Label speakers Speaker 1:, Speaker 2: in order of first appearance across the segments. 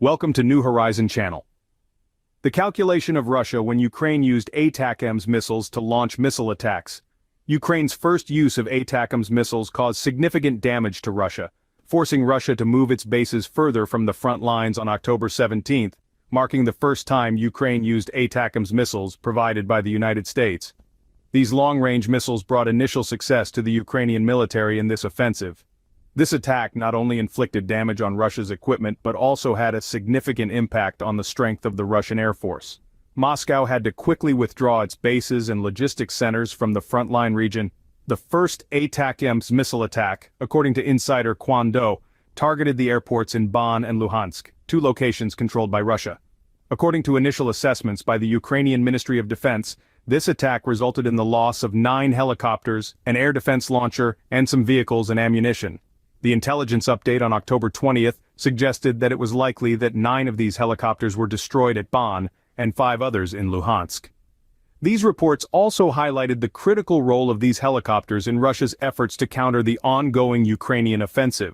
Speaker 1: Welcome to New Horizon channel. The calculation of Russia when Ukraine used Atacms missiles to launch missile attacks. Ukraine's first use of Atacms missiles caused significant damage to Russia, forcing Russia to move its bases further from the front lines on October 17, marking the first time Ukraine used Atacms missiles provided by the United States. These long-range missiles brought initial success to the Ukrainian military in this offensive. This attack not only inflicted damage on Russia's equipment but also had a significant impact on the strength of the Russian Air Force. Moscow had to quickly withdraw its bases and logistics centers from the frontline region. The first Atacms missile attack, according to insider Kwando, targeted the airports in Berdyansk and Luhansk, two locations controlled by Russia. According to initial assessments by the Ukrainian Ministry of Defense, this attack resulted in the loss of 9 helicopters, an air defense launcher, and some vehicles and ammunition. The intelligence update on October 20th suggested that it was likely that 9 of these helicopters were destroyed at Berdyansk and 5 others in Luhansk. These reports also highlighted the critical role of these helicopters in Russia's efforts to counter the ongoing Ukrainian offensive.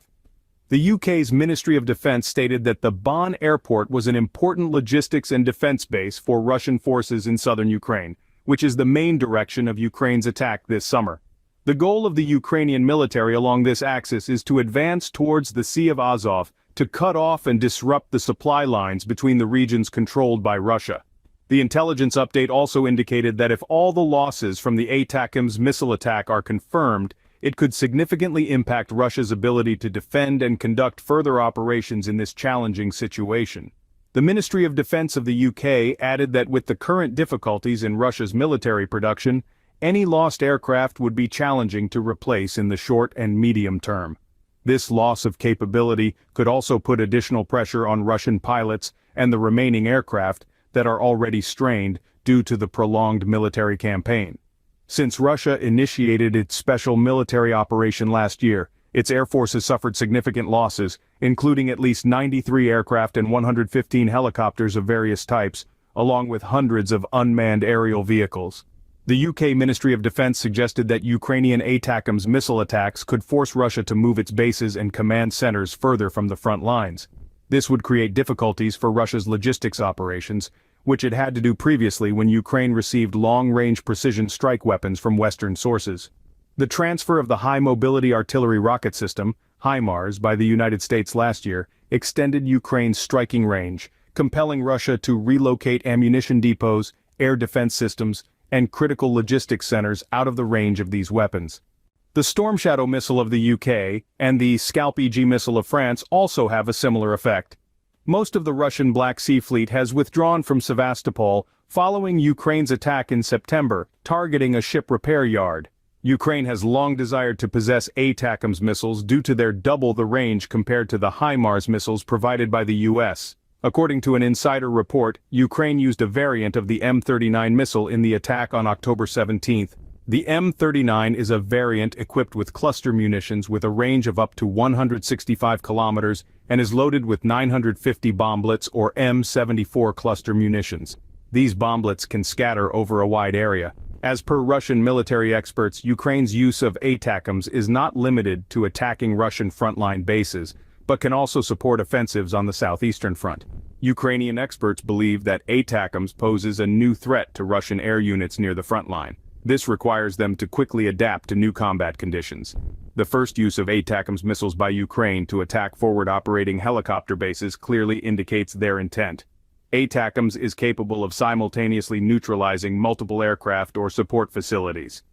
Speaker 1: The UK's Ministry of Defense stated that the Berdyansk airport was an important logistics and defense base for Russian forces in southern Ukraine, which is the main direction of Ukraine's attack this summer. The goal of the Ukrainian military along this axis is to advance towards the Sea of Azov to cut off and disrupt the supply lines between the regions controlled by Russia. The intelligence update also indicated that if all the losses from the Atacms missile attack are confirmed, it could significantly impact Russia's ability to defend and conduct further operations in this challenging situation. The Ministry of Defense of the UK added that with the current difficulties in Russia's military production, any lost aircraft would be challenging to replace in the short and medium term. This loss of capability could also put additional pressure on Russian pilots and the remaining aircraft that are already strained due to the prolonged military campaign. Since Russia initiated its special military operation last year, its air force has suffered significant losses, including at least 93 aircraft and 115 helicopters of various types, along with hundreds of unmanned aerial vehicles. The UK Ministry of Defense suggested that Ukrainian Atacms missile attacks could force Russia to move its bases and command centers further from the front lines. This would create difficulties for Russia's logistics operations, which it had to do previously when Ukraine received long-range precision strike weapons from Western sources. The transfer of the High-Mobility Artillery Rocket System, HIMARS, by the United States last year extended Ukraine's striking range, compelling Russia to relocate ammunition depots, air defense systems, and critical logistics centers out of the range of these weapons. The Storm Shadow missile of the UK and the Scalp-EG missile of France also have a similar effect. Most of the Russian Black Sea Fleet has withdrawn from Sevastopol following Ukraine's attack in September, targeting a ship repair yard. Ukraine has long desired to possess Atacms missiles due to their double the range compared to the HIMARS missiles provided by the US. According to an insider report, Ukraine used a variant of the M39 missile in the attack on October 17. The M39 is a variant equipped with cluster munitions with a range of up to 165 kilometers and is loaded with 950 bomblets or M74 cluster munitions. These bomblets can scatter over a wide area. As per Russian military experts, Ukraine's use of Atacms is not limited to attacking Russian frontline bases, but can also support offensives on the southeastern front. Ukrainian experts believe that Atacms poses a new threat to Russian air units near the front line. This requires them to quickly adapt to new combat conditions. The first use of Atacms missiles by Ukraine to attack forward operating helicopter bases clearly indicates their intent. Atacms is capable of simultaneously neutralizing multiple aircraft or support facilities.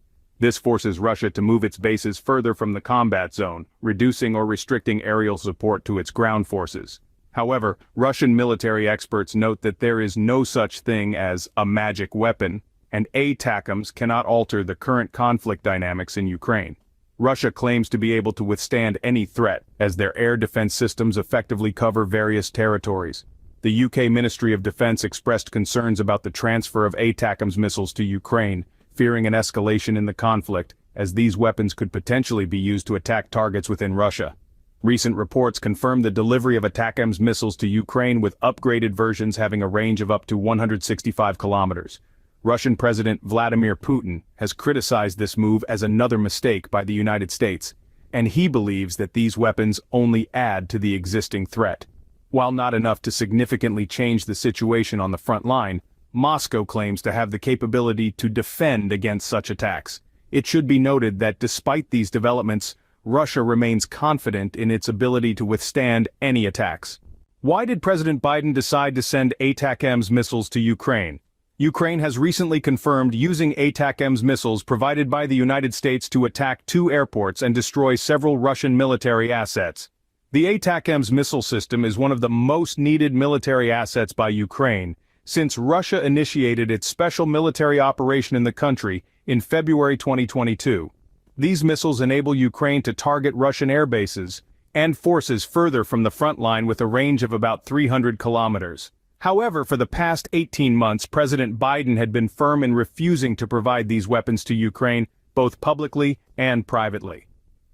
Speaker 1: This forces Russia to move its bases further from the combat zone, reducing or restricting aerial support to its ground forces. However, Russian military experts note that there is no such thing as a magic weapon, and Atacms cannot alter the current conflict dynamics in Ukraine. Russia claims to be able to withstand any threat, as their air defense systems effectively cover various territories. The UK Ministry of Defense expressed concerns about the transfer of Atacms missiles to Ukraine, fearing an escalation in the conflict, as these weapons could potentially be used to attack targets within Russia. Recent reports confirm the delivery of Atacms missiles to Ukraine with upgraded versions having a range of up to 165 kilometers. Russian President Vladimir Putin has criticized this move as another mistake by the United States, and he believes that these weapons only add to the existing threat. While not enough to significantly change the situation on the front line, Moscow claims to have the capability to defend against such attacks. It should be noted that despite these developments, Russia remains confident in its ability to withstand any attacks. Why did President Biden decide to send Atacms missiles to Ukraine? Ukraine has recently confirmed using Atacms missiles provided by the United States to attack 2 airports and destroy several Russian military assets. The Atacms missile system is one of the most needed military assets by Ukraine, since Russia initiated its special military operation in the country in February 2022. These missiles enable Ukraine to target Russian air bases and forces further from the front line with a range of about 300 kilometers. However, for the past 18 months, President Biden had been firm in refusing to provide these weapons to Ukraine, both publicly and privately.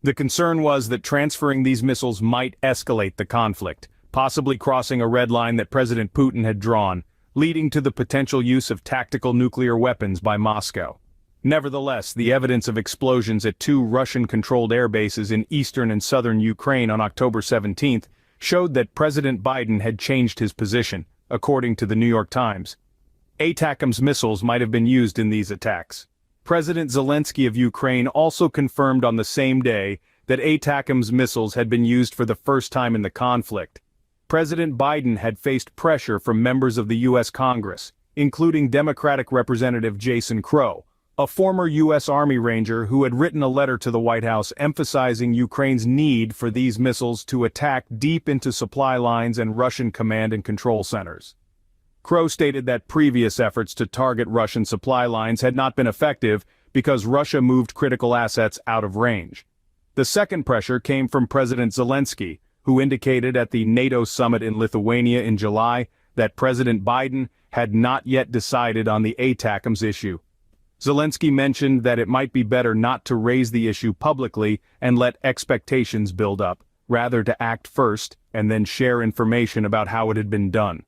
Speaker 1: The concern was that transferring these missiles might escalate the conflict, possibly crossing a red line that President Putin had drawn, leading to the potential use of tactical nuclear weapons by Moscow. Nevertheless, the evidence of explosions at 2 Russian-controlled air bases in eastern and southern Ukraine on October 17 showed that President Biden had changed his position, according to the New York Times. Atacms missiles might have been used in these attacks. President Zelensky of Ukraine also confirmed on the same day that Atacms missiles had been used for the first time in the conflict. President Biden had faced pressure from members of the U.S. Congress, including Democratic Representative Jason Crow, a former U.S. Army Ranger who had written a letter to the White House emphasizing Ukraine's need for these missiles to attack deep into supply lines and Russian command and control centers. Crow stated that previous efforts to target Russian supply lines had not been effective because Russia moved critical assets out of range. The second pressure came from President Zelensky, who indicated at the NATO summit in Lithuania in July that President Biden had not yet decided on the Atacms issue. Zelensky mentioned that it might be better not to raise the issue publicly and let expectations build up, rather to act first and then share information about how it had been done.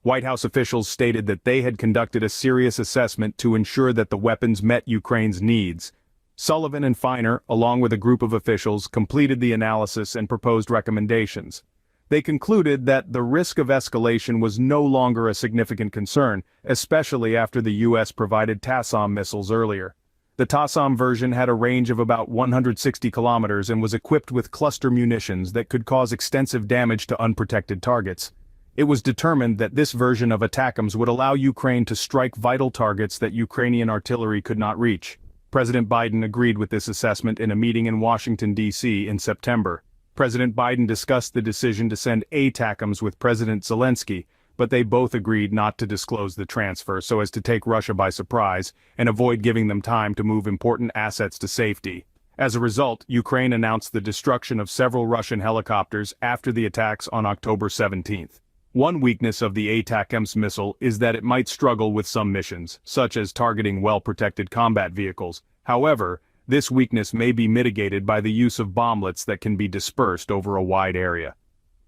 Speaker 1: White House officials stated that they had conducted a serious assessment to ensure that the weapons met Ukraine's needs. Sullivan and Feiner, along with a group of officials, completed the analysis and proposed recommendations. They concluded that the risk of escalation was no longer a significant concern, especially after the U.S. provided TASOM missiles earlier. The TASOM version had a range of about 160 kilometers and was equipped with cluster munitions that could cause extensive damage to unprotected targets. It was determined that this version of Atacms would allow Ukraine to strike vital targets that Ukrainian artillery could not reach. President Biden agreed with this assessment in a meeting in Washington, D.C. in September. President Biden discussed the decision to send Atacms with President Zelensky, but they both agreed not to disclose the transfer so as to take Russia by surprise and avoid giving them time to move important assets to safety. As a result, Ukraine announced the destruction of several Russian helicopters after the attacks on October 17. One weakness of the Atacms missile is that it might struggle with some missions, such as targeting well-protected combat vehicles. However, this weakness may be mitigated by the use of bomblets that can be dispersed over a wide area.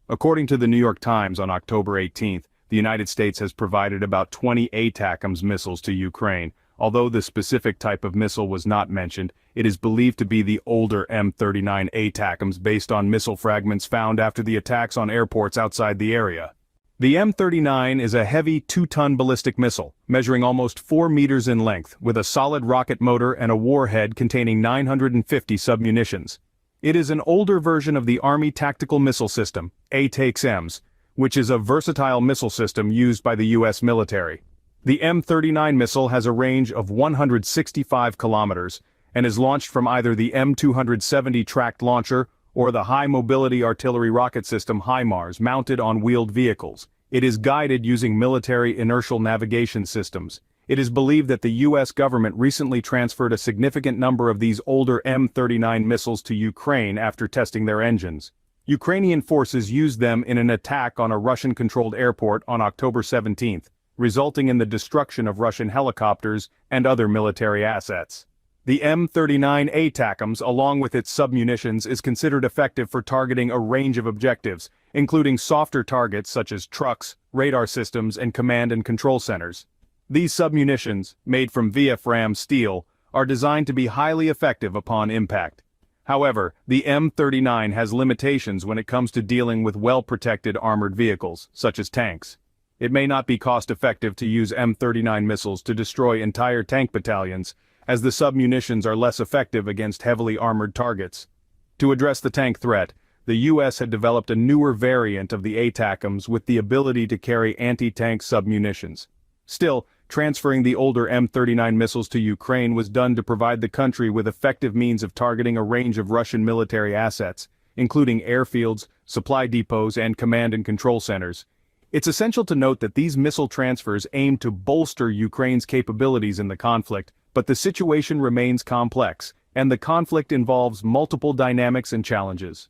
Speaker 1: According to the New York Times on October 18, the United States has provided about 20 Atacms missiles to Ukraine. Although the specific type of missile was not mentioned, it is believed to be the older M39 Atacms based on missile fragments found after the attacks on airports outside the area. The M39 is a heavy 2-ton ballistic missile, measuring almost 4 meters in length, with a solid rocket motor and a warhead containing 950 submunitions. It is an older version of the Army Tactical Missile System, Atacms, which is a versatile missile system used by the U.S. military. The M39 missile has a range of 165 kilometers and is launched from either the M270 tracked launcher or the High Mobility Artillery Rocket System HIMARS mounted on wheeled vehicles. It is guided using military inertial navigation systems. It is believed that the U.S. government recently transferred a significant number of these older M39 missiles to Ukraine after testing their engines. Ukrainian forces used them in an attack on a Russian-controlled airport on October 17, resulting in the destruction of Russian helicopters and other military assets. The M39 Atacms, along with its submunitions, is considered effective for targeting a range of objectives, including softer targets such as trucks, radar systems, and command and control centers. These submunitions, made from VFram steel, are designed to be highly effective upon impact. However, the M39 has limitations when it comes to dealing with well-protected armored vehicles, such as tanks. It may not be cost-effective to use M39 missiles to destroy entire tank battalions, as the submunitions are less effective against heavily armored targets. To address the tank threat, the US had developed a newer variant of the Atacms with the ability to carry anti-tank submunitions. Still, transferring the older M39 missiles to Ukraine was done to provide the country with effective means of targeting a range of Russian military assets, including airfields, supply depots, and command and control centers. It's essential to note that these missile transfers aim to bolster Ukraine's capabilities in the conflict, but the situation remains complex, and the conflict involves multiple dynamics and challenges.